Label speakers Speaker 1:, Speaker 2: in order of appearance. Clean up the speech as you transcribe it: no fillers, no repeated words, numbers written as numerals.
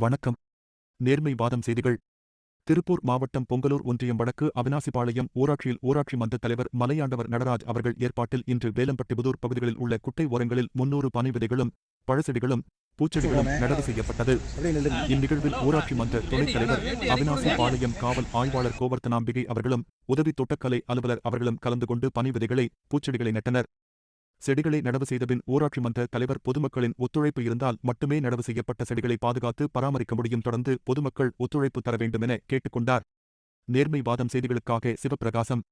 Speaker 1: வணக்கம். நேர்மை வாதம் செய்திகள். திருப்பூர் மாவட்டம் பொங்கலூர் ஒன்றியம் வடக்கு அவினாசிபாளையம் ஊராட்சியில் ஊராட்சி மன்ற தலைவர் மலையாண்டவர் நடராஜ் அவர்கள் ஏற்பாட்டில் இன்று வேலம்பட்டிபுதூர் பகுதிகளில் உள்ள குட்டை ஓரங்களில் 300 பனை விதைகளும் பழச்செடிகளும் பூச்செடிகளும் நடவு செய்யப்பட்டது. இந்நிகழ்வில் ஊராட்சி மன்ற துணைத் தலைவர் அவினாசிபாளையம் காவல் ஆய்வாளர் கோவர்த்தனாம்பிகை அவர்களும் உதவி தோட்டக்கலை அலுவலர் அவர்களும் கலந்து கொண்டு பனை விதைகளை பூச்செடிகளை நட்டனர். செடிகளை நடவு செய்தபின் ஊராட்சி மன்ற தலைவர் பொதுமக்களின் ஒத்துழைப்பு இருந்தால் மட்டுமே நடவு செய்யப்பட்ட செடிகளை பாதுகாத்து பராமரிக்க முடியும். தொடர்ந்து பொதுமக்கள் ஒத்துழைப்பு தர வேண்டும் என கேட்டுக்கொண்டார். நேர்மை வாதம் செய்திகளுக்காக சிவபிரகாசம்.